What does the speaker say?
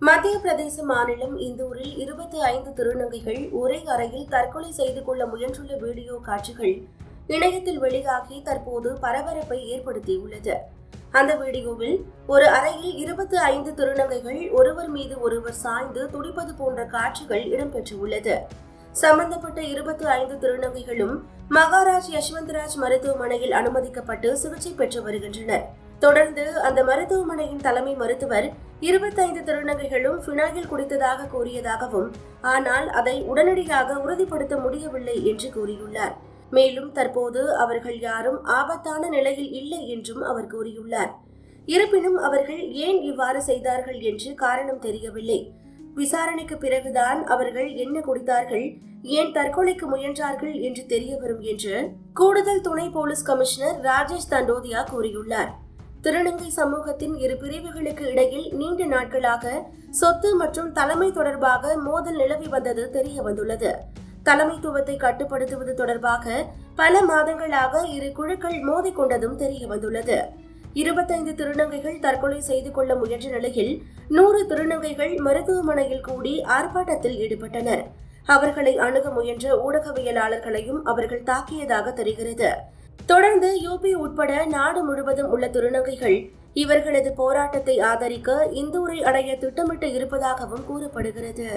மத்திய பிரதேச மாநிலம் இந்தூரில் 25 திருநங்கைகள் ஒரே அறையில் தற்கொலை செய்து கொள்ள முயன்றுள்ள வீடியோ காட்சிகள் இணையத்தில் வெளியாகி தற்போது பரபரப்பை ஏற்படுத்தியுள்ளது. அந்த வீடியோவில் ஒரு அறையில் 25 திருநங்கைகள் ஒருவர் மீது ஒருவர் சாய்ந்து துடிப்பது போன்ற காட்சிகள் இடம்பெற்றுள்ளது. சம்பந்தப்பட்ட 25 திருநங்கைகளும் மகாராஜ் யஷ்வந்த்ராஜ் மருத்துவமனையில் அனுமதிக்கப்பட்டு சிகிச்சை பெற்று வருகின்றனர். தொடர்ந்து அந்த மருத்துவமனையின் தலைமை மருத்துவர் 25 திருநங்கைகளும் பினாயில் குடித்ததாக கூறியதாகவும், ஆனால் அதை உடனடியாக உறுதிப்படுத்த முடியவில்லை என்று கூறியுள்ளார். மேலும் தற்போது அவர்கள் யாரும் ஆபத்தான நிலையில் இல்லை என்றும் அவர் கூறியுள்ளார். இருப்பினும் அவர்கள் ஏன் இவ்வாறு செய்தார்கள் என்று காரணம் தெரியவில்லை. விசாரணைக்கு பிறகுதான் அவர்கள் என்ன குடித்தார்கள், ஏன் தற்கொலைக்கு முயன்றார்கள் என்று தெரியவரும் என்று கூடுதல் துணை போலீஸ் கமிஷனர் ராஜேஷ் தண்டோதியா கூறியுள்ளார். திருநங்கை சமூகத்தின் இரு பிரிவுகளுக்கு இடையில் நீண்ட நாட்களாக சொத்து மற்றும் தலைமை தொடர்பாக மோதல் நிலவி வந்தது தெரிய வந்துள்ளது. தலைமைத்துவத்தை கட்டுப்படுத்துவது தொடர்பாக பல மாதங்களாக இரு குழுக்கள் மோதிக்கொண்டதும் தெரிய வந்துள்ளது. 25 திருநங்கைகள் தற்கொலை செய்து கொள்ள முயன்ற நிலையில் 100 திருநங்கைகள் மருத்துவமனையில் கூடி ஆர்ப்பாட்டத்தில் ஈடுபட்டனர். அவர்களை அணுக முயன்ற ஊடகவியலாளர்களையும் அவர்கள் தாக்கியதாக தெரிகிறது. தொடர்ந்து யூபி உட்பட நாடு முழுவதும் உள்ள திருநங்கைகள் இவர்களது போராட்டத்தை ஆதரிக்க இந்தூரை அடைய திட்டமிட்டு இருப்பதாகவும் கூறப்படுகிறது.